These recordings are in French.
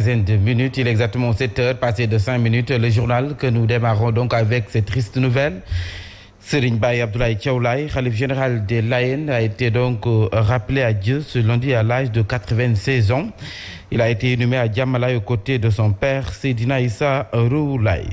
De minutes, il est exactement 7 heures, passé de 5 minutes. Le journal que nous démarrons donc avec cette triste nouvelle. Serigne Baye Abdoulaye Thiaw Laye, khalife général des Layènes, a été donc rappelé à Dieu ce lundi à l'âge de 96 ans. Il a été inhumé à Diamalaye aux côtés de son père, Seydina Issa Rouhou Laye.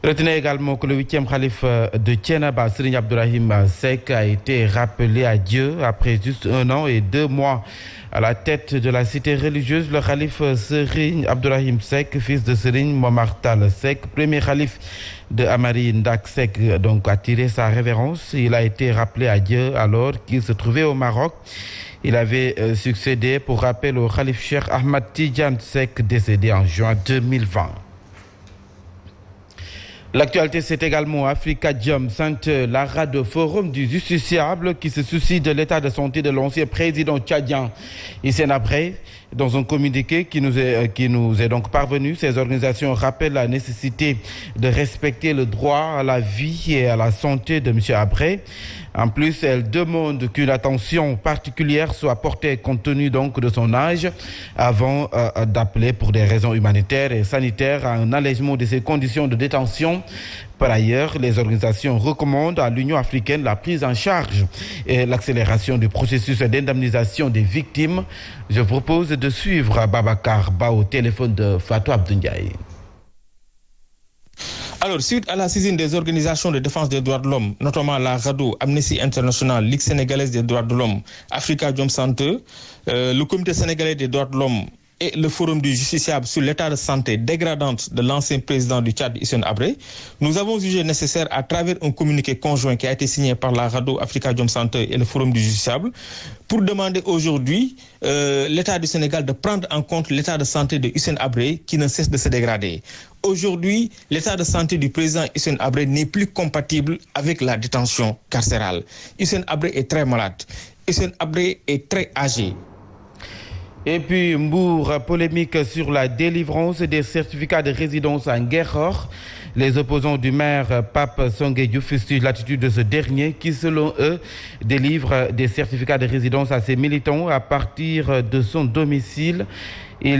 Retenez également que le 8e khalife de Thiénaba, Serigne Abdourahim Seck, a été rappelé à Dieu après juste 1 an et 2 mois à la tête de la cité religieuse. Le khalife Serigne Abdourahim Seck, fils de Serigne Momar Tall Seck, premier khalife de Amari Ndak Seck, donc a tiré sa révérence. Il a été rappelé à Dieu alors qu'il se trouvait au Maroc. Il avait succédé, pour rappel, au khalife Cheikh Ahmad Tidiane Seck, décédé en juin 2020. L'actualité, c'est également Afrikajom Sainte Lara de Forum du Justiciable qui se soucie de l'état de santé de l'ancien président tchadien Hissène Habré. Dans un communiqué qui nous est donc parvenu, ces organisations rappellent la nécessité de respecter le droit à la vie et à la santé de M. Habré. En plus, elles demandent qu'une attention particulière soit portée compte tenu donc de son âge avant d'appeler pour des raisons humanitaires et sanitaires à un allègement de ses conditions de détention. Par ailleurs, les organisations recommandent à l'Union africaine la prise en charge et l'accélération du processus d'indemnisation des victimes. Je propose de suivre Babacar Ba au téléphone de Fatou Abdoundiaye. Alors, suite à la saisine des organisations de défense des droits de l'homme, notamment la RADDHO, Amnesty International, Ligue sénégalaise des droits de l'homme, Afrikajom Sainte, le Comité sénégalais des droits de l'homme et le Forum du Justiciable sur l'état de santé dégradante de l'ancien président du Tchad, Hissène Habré, nous avons jugé nécessaire, à travers un communiqué conjoint qui a été signé par la RADDHO, Afrikajom Sainte et le Forum du Justiciable, pour demander aujourd'hui l'État du Sénégal de prendre en compte l'état de santé de Hissène Habré qui ne cesse de se dégrader. Aujourd'hui, l'état de santé du président Hissène Habré n'est plus compatible avec la détention carcérale. Hissène Habré est très malade. Hissène Habré est très âgé. Et puis, Mbour, polémique sur la délivrance des certificats de résidence à Nguékhor. Les opposants du maire Pape Songué Diouf fustigent l'attitude de ce dernier qui, selon eux, délivre des certificats de résidence à ses militants à partir de son domicile. Ils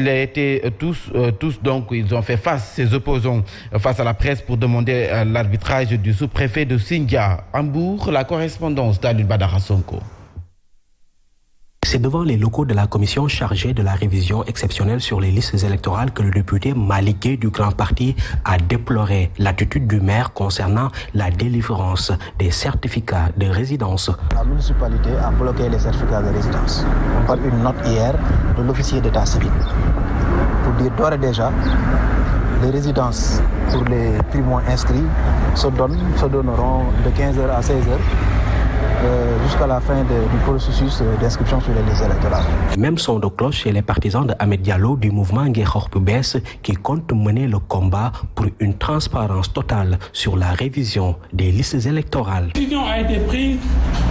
ont fait face, ces opposants, face à la presse pour demander l'arbitrage du sous-préfet de Sindia. À Mbour, la correspondance d'Alun Badara Sonko. C'est devant les locaux de la commission chargée de la révision exceptionnelle sur les listes électorales que le député Maliké du Grand Parti a déploré l'attitude du maire concernant la délivrance des certificats de résidence. La municipalité a bloqué les certificats de résidence par une note hier de l'officier d'état civil. Pour dire d'ores et déjà, les résidences pour les primo-inscrits se donneront de 15h à 16h. Jusqu'à la fin du processus d'inscription sur les listes électorales. Même son de cloche chez les partisans de Ahmed Diallo du mouvement Nguékhor Pubès qui compte mener le combat pour une transparence totale sur la révision des listes électorales. La décision a été prise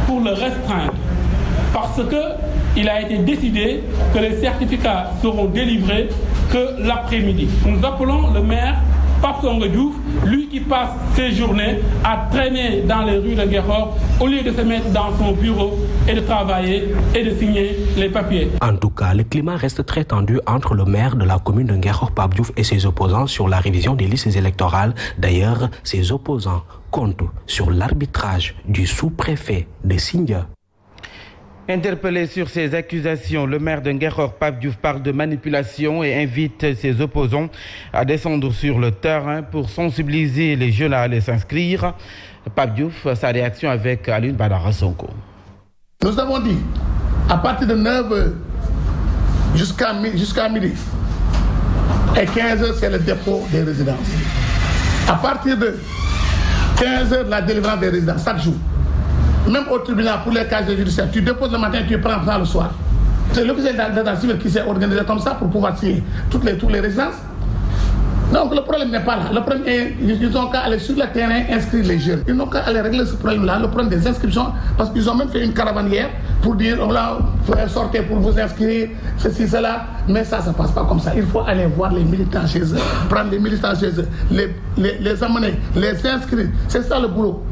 pour le restreindre parce qu'il a été décidé que les certificats seront délivrés que l'après-midi. Nous appelons le maire Pape Songué Diouf, lui qui passe ses journées à traîner dans les rues de Nguékhor au lieu de se mettre dans son bureau et de travailler et de signer les papiers. En tout cas, le climat reste très tendu entre le maire de la commune de Nguékhor, Pape Diouf, et ses opposants sur la révision des listes électorales. D'ailleurs, ses opposants comptent sur l'arbitrage du sous-préfet de Sindia. Interpellé sur ces accusations, le maire de Nguékhor, Pape Diouf, parle de manipulation et invite ses opposants à descendre sur le terrain pour sensibiliser les jeunes à aller s'inscrire. Pape Diouf, sa réaction avec Alun Badara Sonko. Nous avons dit, à partir de 9h jusqu'à midi, et 15h, c'est le dépôt des résidences. À partir de 15h, la délivrance des résidences, chaque jour. Même au tribunal, pour les casiers judiciaires, tu déposes le matin, tu prends le soir. C'est l'officier d'état civil qui s'est organisé comme ça pour pouvoir signer toutes les résidences. Donc le problème n'est pas là. Le problème est qu'ils ont qu'à aller sur le terrain inscrire les jeunes. Ils n'ont qu'à aller régler ce problème-là, le problème des inscriptions, parce qu'ils ont même fait une caravane hier pour dire, voilà, il faut sortir pour vous inscrire, ceci, cela. Mais ça ne passe pas comme ça. Il faut aller voir les militants chez eux, prendre les militants chez eux, les amener, les inscrire. C'est ça le boulot.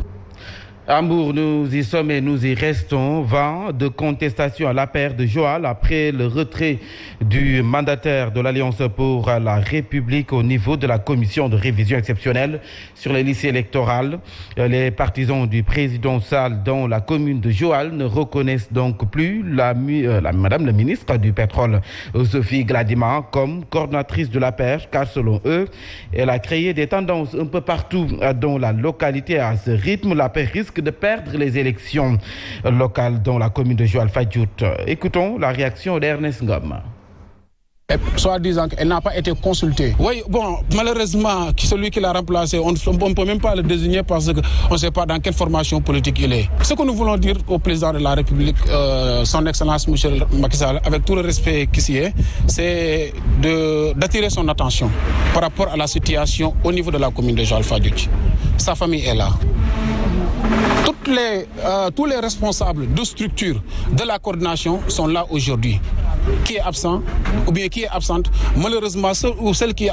À Hambourg, nous y sommes et nous y restons. Vent de contestation à l'APR de Joal après le retrait du mandataire de l'Alliance pour la République au niveau de la commission de révision exceptionnelle sur les listes électorales. Les partisans du président Sall dans la commune de Joal ne reconnaissent donc plus Madame la ministre du Pétrole, Sophie Gladima, comme coordonnatrice de l'APR, car selon eux, elle a créé des tendances un peu partout dans la localité. À ce rythme, l'APR risque de perdre les élections locales dans la commune de Joal-Fadiouth. Écoutons la réaction d'Ernest Ngom. Soit disant qu'elle n'a pas été consultée. Oui, bon, malheureusement, celui qui l'a remplacé, on ne peut même pas le désigner parce qu'on ne sait pas dans quelle formation politique il est. Ce que nous voulons dire au président de la République, son Excellence M. Macky Sall, avec tout le respect qui s'y est, c'est d'attirer son attention par rapport à la situation au niveau de la commune de Joal-Fadiouth. Sa famille est là. Tous les responsables de structure de la coordination sont là aujourd'hui. Qui est absent ou bien qui est absente, malheureusement ceux ou celles qui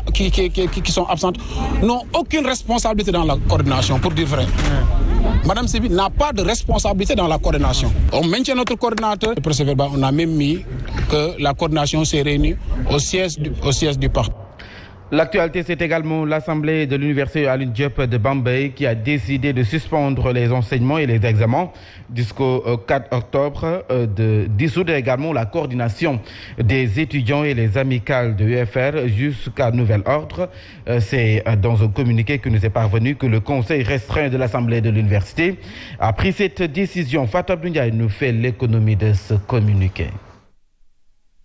sont absentes n'ont aucune responsabilité dans la coordination, pour dire vrai. Madame Sibi n'a pas de responsabilité dans la coordination. On maintient notre coordinateur. Le procès-verbal, on a même mis que la coordination s'est réunie au siège du parti. L'actualité, c'est également l'Assemblée de l'Université Alioune Diop de Bambey qui a décidé de suspendre les enseignements et les examens jusqu'au 4 octobre, de dissoudre également la coordination des étudiants et les amicales de l'UFR jusqu'à nouvel ordre. C'est dans un communiqué qui nous est parvenu que le Conseil restreint de l'Assemblée de l'Université a pris cette décision. Fatou Abdou Ndiaye nous fait l'économie de ce communiqué.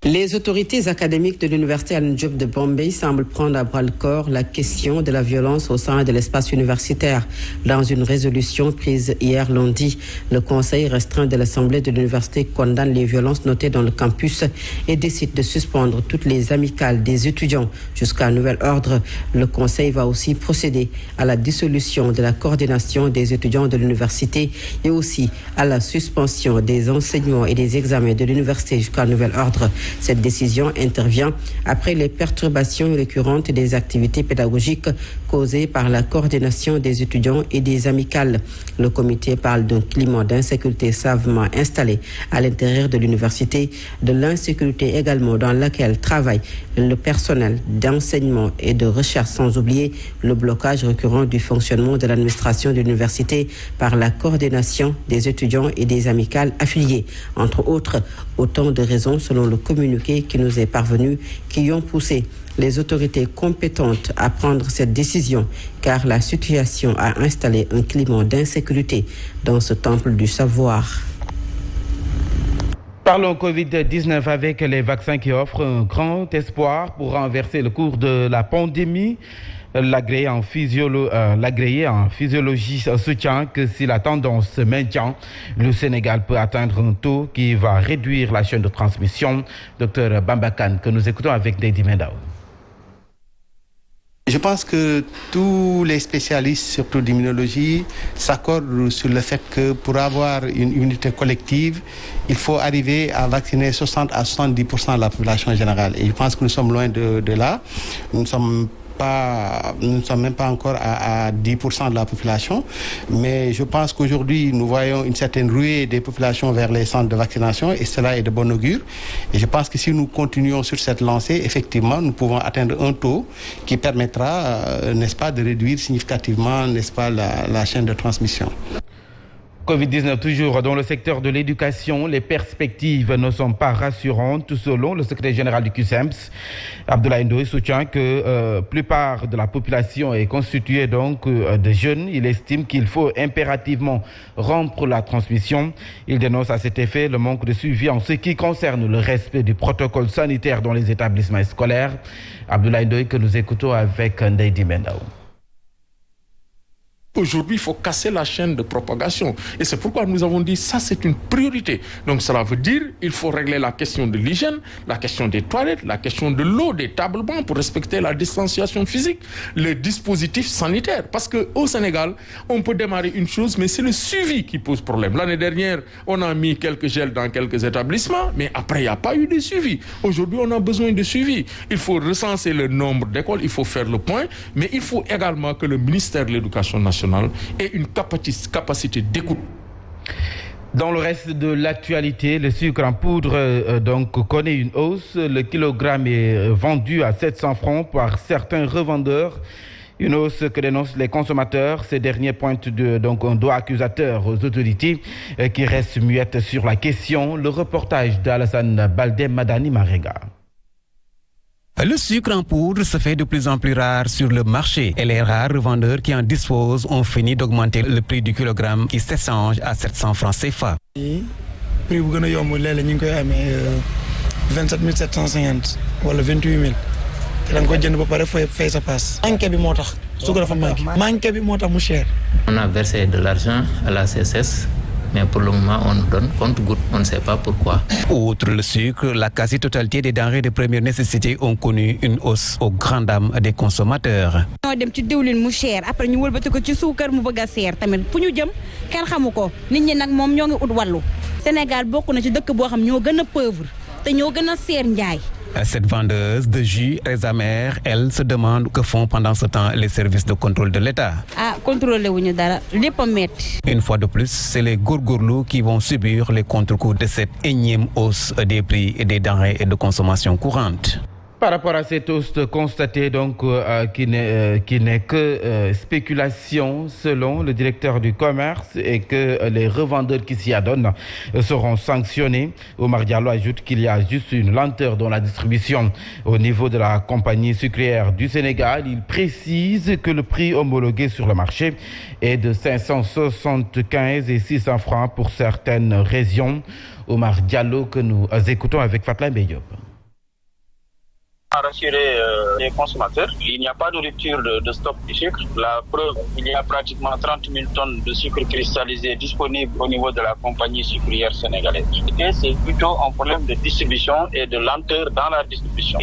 Les autorités académiques de l'Université Alioune Diop de Bambey semblent prendre à bras-le-corps la question de la violence au sein de l'espace universitaire. Dans une résolution prise hier lundi, le Conseil restreint de l'Assemblée de l'Université condamne les violences notées dans le campus et décide de suspendre toutes les amicales des étudiants jusqu'à nouvel ordre. Le Conseil va aussi procéder à la dissolution de la coordination des étudiants de l'université et aussi à la suspension des enseignements et des examens de l'université jusqu'à nouvel ordre. Cette décision intervient après les perturbations récurrentes des activités pédagogiques causées par la coordination des étudiants et des amicales. Le comité parle d'un climat d'insécurité savamment installé à l'intérieur de l'université, de l'insécurité également dans laquelle travaille le personnel d'enseignement et de recherche, sans oublier le blocage récurrent du fonctionnement de l'administration de l'université par la coordination des étudiants et des amicales affiliées. Entre autres, autant de raisons selon le communiqué qui nous est parvenu qui ont poussé les autorités compétentes à prendre cette décision, car la situation a installé un climat d'insécurité dans ce temple du savoir. Parlons Covid-19 avec les vaccins qui offrent un grand espoir pour renverser le cours de la pandémie. L'agréé en physiologie soutient que si la tendance se maintient, le Sénégal peut atteindre un taux qui va réduire la chaîne de transmission. Docteur Bambakan, que nous écoutons avec Ndeye Mendao. Je pense que tous les spécialistes, surtout d'immunologie, s'accordent sur le fait que pour avoir une immunité collective, il faut arriver à vacciner 60 à 70% de la population générale. Et je pense que nous sommes loin de là. Nous ne sommes même pas encore à 10% de la population, mais je pense qu'aujourd'hui nous voyons une certaine ruée des populations vers les centres de vaccination et cela est de bon augure. Et je pense que si nous continuons sur cette lancée, effectivement nous pouvons atteindre un taux qui permettra, n'est-ce pas, de réduire significativement, n'est-ce pas, la chaîne de transmission. Covid-19 toujours dans le secteur de l'éducation, les perspectives ne sont pas rassurantes selon le secrétaire général du QSEMS. Abdoulaye Ndoye soutient que plupart de la population est constituée donc de jeunes. Il estime qu'il faut impérativement rompre la transmission. Il dénonce à cet effet le manque de suivi en ce qui concerne le respect du protocole sanitaire dans les établissements scolaires. Abdoulaye Ndoye que nous écoutons avec Ndeye Mendao. Aujourd'hui, il faut casser la chaîne de propagation. Et c'est pourquoi nous avons dit ça, c'est une priorité. Donc cela veut dire qu'il faut régler la question de l'hygiène, la question des toilettes, la question de l'eau, des tables bancs pour respecter la distanciation physique, le dispositif sanitaire. Parce qu'au Sénégal, on peut démarrer une chose, mais c'est le suivi qui pose problème. L'année dernière, on a mis quelques gels dans quelques établissements, mais après, il n'y a pas eu de suivi. Aujourd'hui, on a besoin de suivi. Il faut recenser le nombre d'écoles, il faut faire le point, mais il faut également que le ministère de l'Éducation nationale nationale et une capacité d'écoute. Dans le reste de l'actualité, le sucre en poudre connaît une hausse. Le kilogramme est vendu à 700 francs par certains revendeurs. Une hausse que dénoncent les consommateurs. Ces derniers pointent un doigt accusateur aux autorités qui restent muettes sur la question. Le reportage d'Alassane Baldé Madani Marega. Le sucre en poudre se fait de plus en plus rare sur le marché et les rares revendeurs qui en disposent ont fini d'augmenter le prix du kilogramme qui s'échange à 700 francs CFA. Le prix bu gën a yomb léeg-léeg ñu ngi koy amee 27 750 wala 28 000 te da nga koy jënd ba pare fay sa passe. manqué bi moo tax sucre dafa manqué bi moo tax mu cher. On a versé de l'argent à la CSS. Mais pour le moment, on nous donne compte-gouttes, on ne sait pas pourquoi. Outre le sucre, la quasi-totalité des denrées de première nécessité ont connu une hausse aux grandes dames des consommateurs. ñoo dem ci diwlin mu cher après ñu wëlbati ko ci suukar mu bëgg a seer tamit fu ñu jëm kenn xamu ko nit ñi nag moom ñoo ngi ut wàllu. Sénégal bokk na ci dëkk boo xam ñoo gën a pauvre te ñoo gën a seer njaay. Cette vendeuse de jus très amer, elle se demande que font pendant ce temps les services de contrôle de l'État. Contrôler wuñu dara lépp a metti. Une fois de plus, c'est les góorgóorlu qui vont subir les contre-coups de cette énième hausse des prix et des denrées et de consommation courante. Par rapport à cette hausse constatée, qui n'est que spéculation selon le directeur du commerce et que les revendeurs qui s'y adonnent seront sanctionnés. Omar Diallo ajoute qu'il y a juste une lenteur dans la distribution au niveau de la compagnie sucrière du Sénégal. Il précise que le prix homologué sur le marché est de 575 et 600 francs pour certaines régions. Omar Diallo que nous écoutons avec Fatla Mbeyop. À rassurer les consommateurs, il n'y a pas de rupture de stock du sucre. La preuve, il y a pratiquement 30 000 tonnes de sucre cristallisé disponibles au niveau de la compagnie sucrière sénégalaise. Et c'est plutôt un problème de distribution et de lenteur dans la distribution.